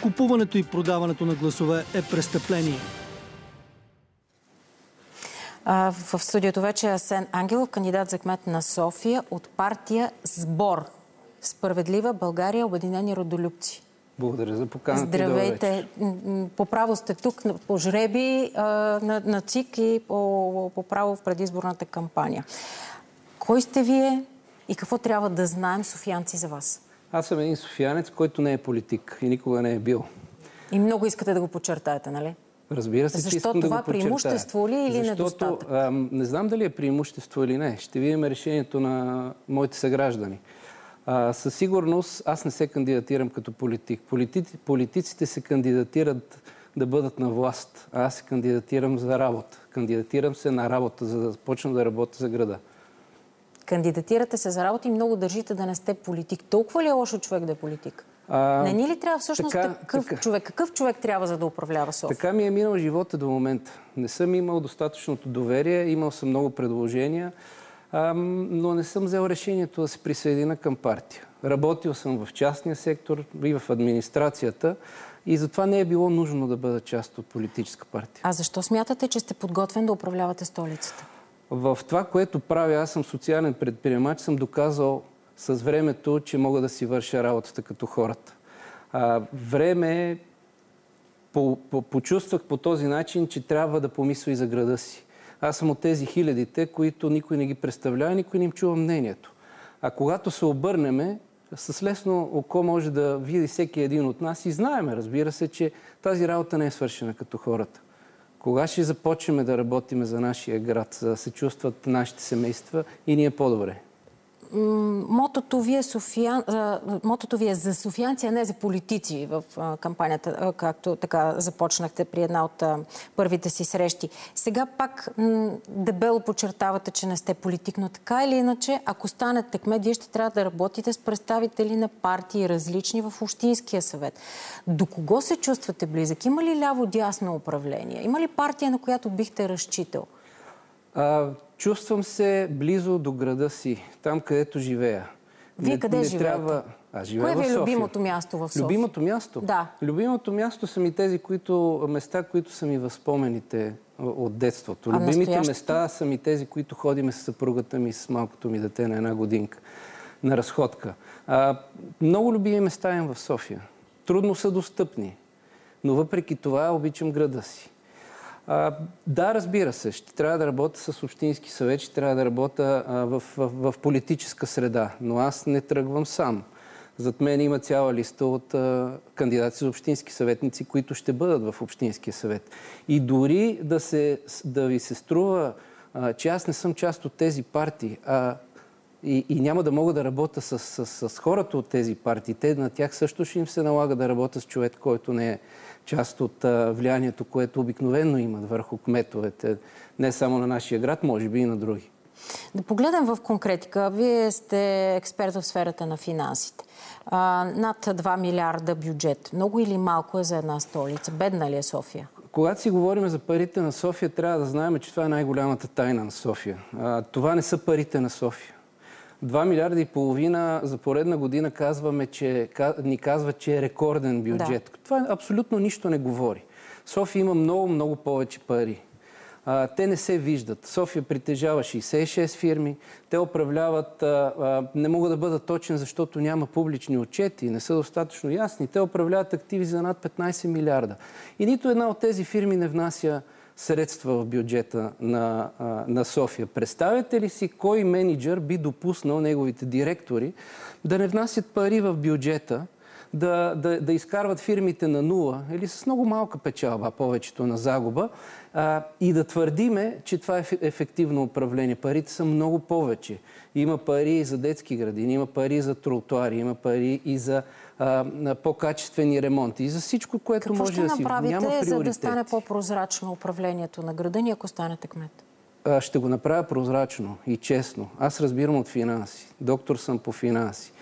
Купуването и продаването на гласове е престъпление. В студиото вече е Асен Ангелов, кандидат за кмет на София от партия СБОР. Справедлива България, обединени родолюбци. Благодаря за поканата. Здравейте. По право сте тук по жреби на ЦИК и по право в предизборната кампания. Кой сте вие и какво трябва да знаем софиянци за вас? Аз съм един софиянец, който не е политик и никога не е бил. И много искате да го подчертаете, нали? Разбира се, че искам да го подчертая. Защо това преимущество ли или недостатък? Не знам дали е преимущество или не. Ще видим решението на моите съграждани. Със сигурност аз не се кандидатирам като политик. Политиците се кандидатират да бъдат на власт. А аз се кандидатирам за работа. Кандидатирам се на работа, за да започна да работя за града. Кандидатирате се за работа и много държите да не сте политик. Толкова ли е лошо човек да е политик? Не ни ли трябва всъщност такъв човек? Какъв човек трябва, за да управлява София? Така ми е минал живота до момента. Не съм имал достатъчното доверие, имал съм много предложения, но не съм взел решението да се присъединя към партия. Работил съм в частния сектор и в администрацията и затова не е било нужно да бъда част от политическа партия. А защо смятате, че сте подготвен да управлявате столицата? В това, което правя, аз съм социален предприемач, съм доказал с времето, че мога да си върша работата като хората. Време почувствах по този начин, че трябва да помисля и за града си. Аз съм от тези хилядите, които никой не ги представлява, никой не им чува мнението. А когато се обърнеме, с лесно око може да види всеки един от нас и знаеме, разбира се, че тази работа не е свършена като хората. Кога ще започнем да работим за нашия град, за да се чувстват нашите семейства и ние по-добре? Мотото ви е за софиянци, а не за политици в кампанията, както така започнахте при една от първите си срещи. Сега пак дебело подчертавате, че не сте политик, но така или иначе, ако станете кмет, вие ще трябва да работите с представители на партии различни в Общинския съвет. До кого се чувствате близък? Има ли ляво-дясно управление? Има ли партия, на която бихте разчитал? Чувствам се близо до града си, там където живея. Вие къде живеете? Живея Кое ви е любимото място в София? Любимото място? Да. Любимото място са ми тези места, които са ми възпомените от детството. Любимите места са ми тези, които ходиме с съпругата ми, с малкото ми дете на една годинка, на разходка. Много любими места имам в София. Трудно са достъпни, но въпреки това обичам града си. Да, разбира се, ще трябва да работя с Общински съвет, ще трябва да работя в политическа среда, но аз не тръгвам сам. Зад мен има цяла листа от кандидати за общински съветници, които ще бъдат в Общинския съвет. И дори да ви се струва, че аз не съм част от тези партии, и няма да мога да работя с хората от тези партии, на тях също ще им се налага да работя с човек, който не е част от влиянието, което обикновено имат върху кметовете, не само на нашия град, може би и на други. Да погледнем в конкретика. Вие сте експерт в сферата на финансите. Над 2 милиарда бюджет. Много или малко е за една столица? Бедна ли е София? Когато си говорим за парите на София, трябва да знаем, че това е най-голямата тайна на София. Това не са парите на София. 2 милиарда и половина за поредна година ни казват, че е рекорден бюджет. Да. Това абсолютно нищо не говори. София има много, много повече пари. Те не се виждат. София притежава 66 фирми. Те управляват, не мога да бъда точен, защото няма публични отчети, не са достатъчно ясни. Те управляват активи за над 15 милиарда. И нито една от тези фирми не внася средства в бюджета на София. Представете ли си кой мениджър би допуснал неговите директори да не внасят пари в бюджета, да изкарват фирмите на нула или с много малка печалба, повечето на загуба, и да твърдиме, че това е ефективно управление. Парите са много повече. Има пари за детски градини, има пари за тротуари, има пари и за по-качествени ремонти и за всичко, което може да си... Какво ще направите, за да стане по-прозрачно управлението на града ни, ако станете кмет? Ще го направя прозрачно и честно. Аз разбирам от финанси. Доктор съм по финанси.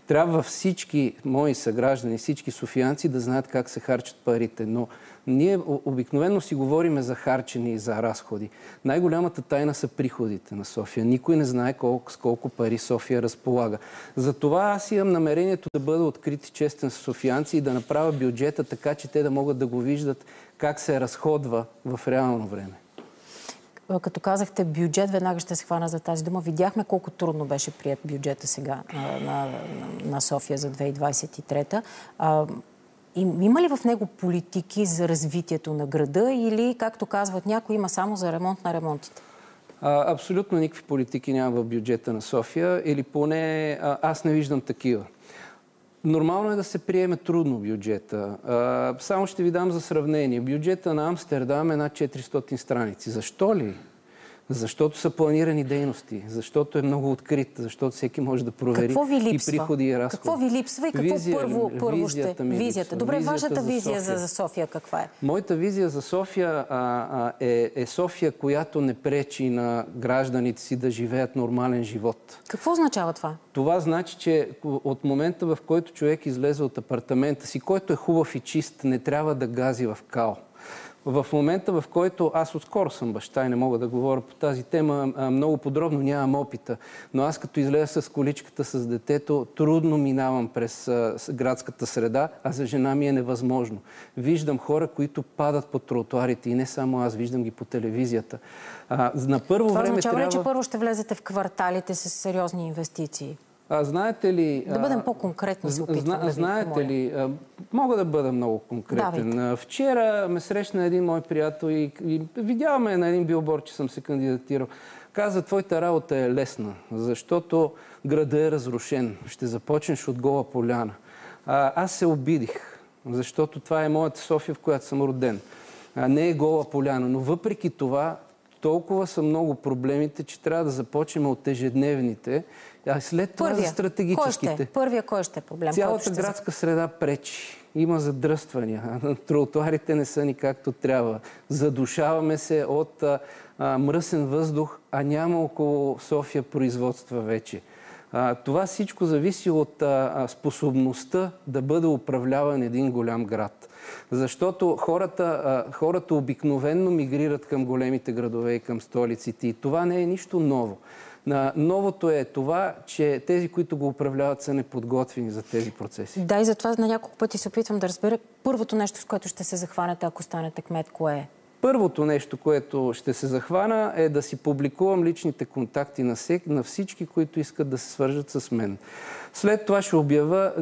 Трябва всички мои съграждани, всички софиянци да знаят как се харчат парите. Но ние обикновено си говориме за харчени и за разходи. Най-голямата тайна са приходите на София. Никой не знае с колко пари София разполага. Затова аз имам намерението да бъда открит и честен с софиянци и да направя бюджета така, че те да могат да го виждат как се разходва в реално време. Като казахте бюджет, веднага ще се хвана за тази дума. Видяхме колко трудно беше прият бюджета сега на София за 2023. Има ли в него политики за развитието на града или, както казват някои, има само за ремонт на ремонтите? Абсолютно никакви политики няма в бюджета на София или поне аз не виждам такива. Нормално е да се приеме трудно бюджета. Само ще ви дам за сравнение. Бюджета на Амстердам е над 400 страници. Защо ли? Защото са планирани дейности, защото е много открит, защото всеки може да провери и приходи и разходи. Какво ви липсва и какво първо ще... Визията. Добре, вашата визия за София каква е? Моята визия за София е София, която не пречи на гражданите си да живеят нормален живот. Какво означава това? Това значи, че от момента, в който човек излезе от апартамента си, който е хубав и чист, не трябва да гази в кал. В момента, в който аз отскоро съм баща и не мога да говоря по тази тема много подробно, нямам опита, но аз като излеза с количката с детето, трудно минавам през градската среда, а за жена ми е невъзможно. Виждам хора, които падат по тротуарите и не само аз, виждам ги по телевизията. На първо това време означава трябва... ли, че първо ще влезете в кварталите с сериозни инвестиции? Знаете ли... Да бъдем по-конкретни, се опитвам да ви знаете ли, мога да бъда много конкретен. Давайте. Вчера ме срещна един мой приятел и видяваме на един билборд, че съм се кандидатирал. Каза, твоята работа е лесна, защото градът е разрушен. Ще започнеш от Гола поляна. Аз се обидих, защото това е моята София, в която съм роден. Не е Гола поляна, но въпреки това толкова са много проблемите, че трябва да започнем от ежедневните, а след това за стратегическите. Кой ще е проблем? Цялата градска среда пречи. Има задръствания. Тротуарите не са ни както трябва. Задушаваме се от мръсен въздух, а няма около София производства вече. Това всичко зависи от способността да бъде управляван един голям град. Защото хората обикновенно мигрират към големите градове и към столиците. И това не е нищо ново. Новото е това, че тези, които го управляват, са неподготвени за тези процеси. Да, и затова на няколко пъти се опитвам да разбера първото нещо, с което ще се захванете, ако станете кмет, кое е? Първото нещо, което ще се захвана, е да си публикувам личните контакти на всички, които искат да се свържат с мен. След това ще обявя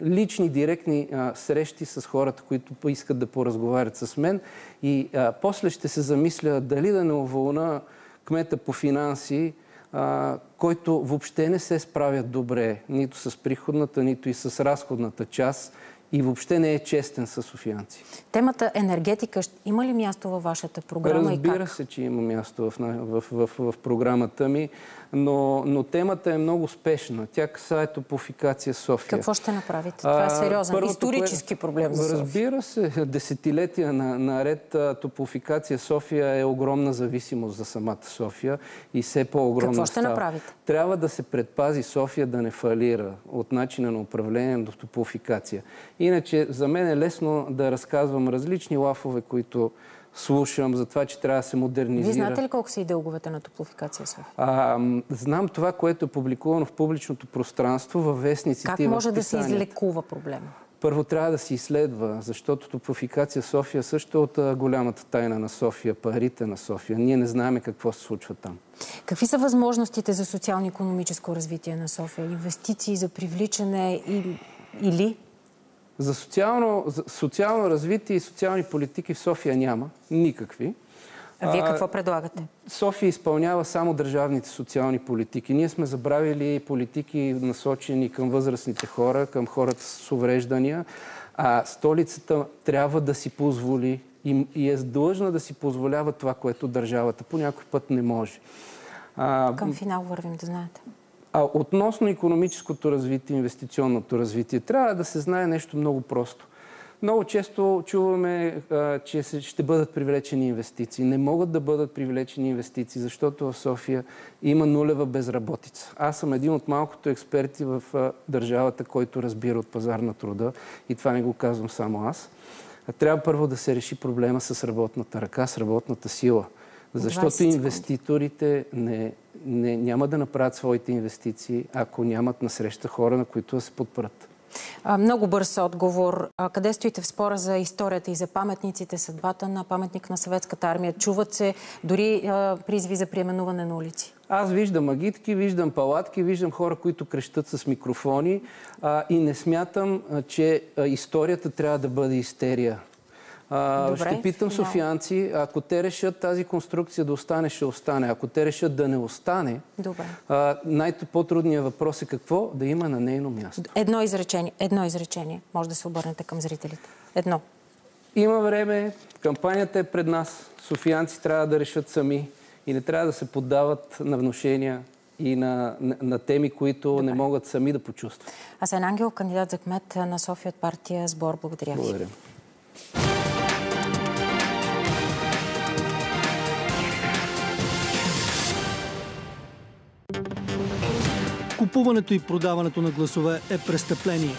лични, директни срещи с хората, които искат да поразговарят с мен и после ще се замисля дали да не уволня кмета по финанси, който въобще не се справят добре, нито с приходната, нито и с разходната част и въобще не е честен с софиянци. Темата енергетика има ли място във вашата програма и как? Разбира се, че има място в програмата ми, но темата е много спешна. Тя касае Топлофикация София. Какво ще направите? Това е сериозен исторически проблем за София. Разбира се, десетилетия наред Топлофикация София е огромна зависимост за самата София и все по-огромна става. Какво ще направите? Трябва да се предпази София да не фалира от начина на управление до Топлофикация. Иначе за мен е лесно да разказвам различни лафове, които слушам за това, че трябва да се модернизира. Вие знаете ли колко са и дълговете на Топлофикация София? Знам това, което е публикувано в публичното пространство, във вестниците и в писанията. Как може да се излекува проблема? Първо трябва да се изследва, защото Топлофикация София също е от голямата тайна на София, парите на София. Ние не знаем какво се случва там. Какви са възможностите за социално-икономическо развитие на София? Инвестиции за привличане или... За социално развитие и социални политики в София няма. Никакви. А вие какво предлагате? София изпълнява само държавните социални политики. Ние сме забравили политики насочени към възрастните хора, към хората с увреждания. А столицата трябва да си позволи и е длъжна да си позволява това, което държавата по някой път не може. Към финал вървим, да знаете. Относно икономическото развитие, инвестиционното развитие, трябва да се знае нещо много просто. Много често чуваме, че ще бъдат привлечени инвестиции. Не могат да бъдат привлечени инвестиции, защото в София има нулева безработица. Аз съм един от малкото експерти в държавата, който разбира от пазар на труда, и това не го казвам само аз. Трябва първо да се реши проблема с работната ръка, с работната сила. Защото инвеститорите няма да направят своите инвестиции, ако нямат насреща хора, на които да се подпрат. Много бърз отговор. Къде стоите в спора за историята и за паметниците, съдбата на паметник на Съветската армия? Чуват се дори призиви за преименуване на улици. Аз виждам агитки, виждам палатки, виждам хора, които крещат с микрофони и не смятам, че историята трябва да бъде истерия. Ще питам софиянци, ако те решат тази конструкция да остане, ще остане. Ако те решат да не остане, най-по-трудният въпрос е какво да има на нейно място. Едно изречение. Може да се обърнете към зрителите. Едно. Има време, кампанията е пред нас. Софиянци трябва да решат сами и не трябва да се поддават на внушения и на теми, които не могат сами да почувстват. Асен Ангелов, кандидат за кмет на София от партия Сбор. Благодаря ви. Благодаря. Купуването и продаването на гласове е престъпление.